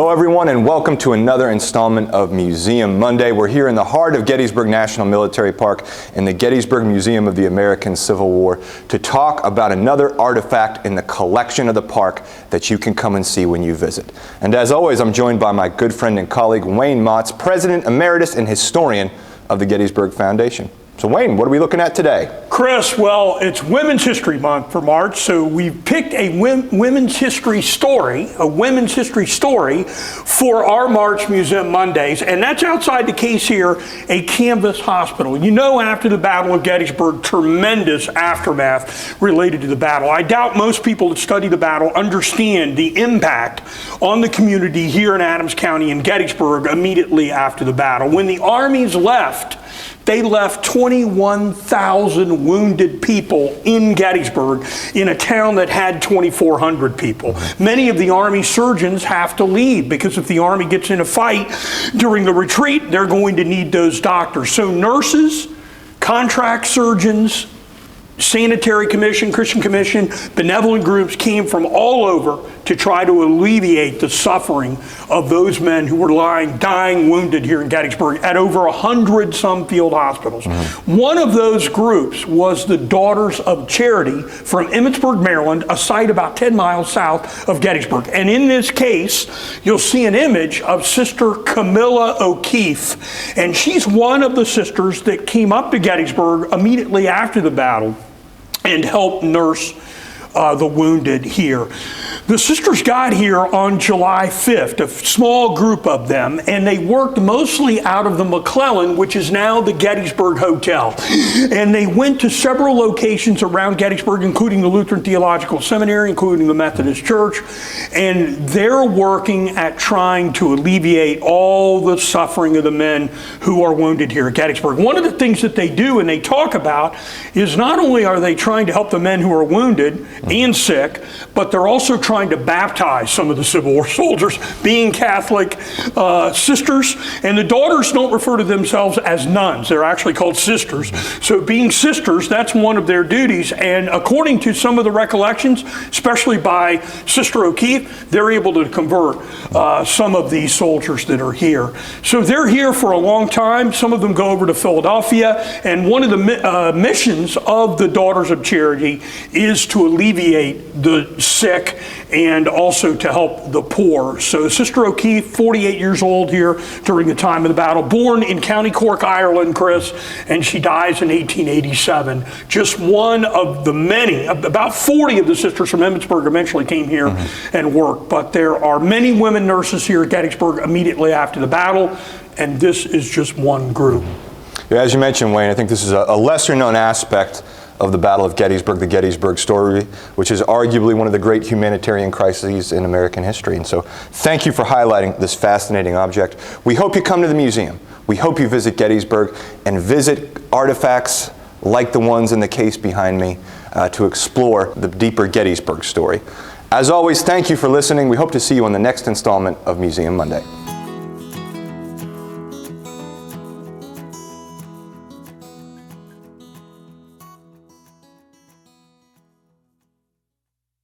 Hello everyone, and welcome to another installment of Museum Monday. We're here in the heart of Gettysburg National Military Park in the Gettysburg Museum of the American Civil War to talk about another artifact in the collection of the park that you can come and see when you visit. And as always, I'm joined by my good friend and colleague Wayne Motts, President Emeritus and Historian of the Gettysburg Foundation. So Wayne, what are we looking at today? Chris, well, it's Women's History Month for March, so we've picked a women's history story for our March Museum Mondays, and that's outside the case here, a canvas hospital. You know, after the Battle of Gettysburg, tremendous aftermath related to the battle. I doubt most people that study the battle understand the impact on the community here in Adams County and Gettysburg immediately after the battle. When the armies left, they left 21,000 wounded people in Gettysburg in a town that had 2,400 people. Many of the Army surgeons have to leave because if the Army gets in a fight during the retreat, they're going to need those doctors. So nurses, contract surgeons, Sanitary Commission, Christian Commission, benevolent groups came from all over to try to alleviate the suffering of those men who were dying wounded here in Gettysburg at over 100 some field hospitals. One of those groups was the Daughters of Charity from Emmitsburg, Maryland, a site about 10 miles south of Gettysburg. And in this case, you'll see an image of Sister Camilla O'Keefe. And she's one of the sisters that came up to Gettysburg immediately after the battle and helped nurse the wounded here. The sisters got here on July 5th, a small group of them, and they worked mostly out of the McClellan, which is now the Gettysburg Hotel. And they went to several locations around Gettysburg, including the Lutheran Theological Seminary, including the Methodist Church, and they're working at trying to alleviate all the suffering of the men who are wounded here at Gettysburg. One of the things that they do and they talk about is not only are they trying to help the men who are wounded and sick, but they're also trying to baptize some of the Civil War soldiers, being Catholic sisters. And the daughters don't refer to themselves as nuns. They're actually called sisters. So being sisters, that's one of their duties. And according to some of the recollections, especially by Sister O'Keefe, they're able to convert some of these soldiers that are here. So they're here for a long time. Some of them go over to Philadelphia. And one of the missions of the Daughters of Charity is to alleviate the sick and also to help the poor. So Sister O'Keefe, 48 years old here during the time of the battle, born in County Cork, Ireland, Chris, and she dies in 1887. Just one of the many, about 40 of the sisters from Emmitsburg eventually came here and worked. But there are many women nurses here at Gettysburg immediately after the battle, and this is just one group. Yeah, as you mentioned, Wayne, I think this is a lesser known aspect of the Battle of Gettysburg, the Gettysburg story, which is arguably one of the great humanitarian crises in American history. And so thank you for highlighting this fascinating object. We hope you come to the museum. We hope you visit Gettysburg and visit artifacts like the ones in the case behind me to explore the deeper Gettysburg story. As always, thank you for listening. We hope to see you on the next installment of Museum Monday.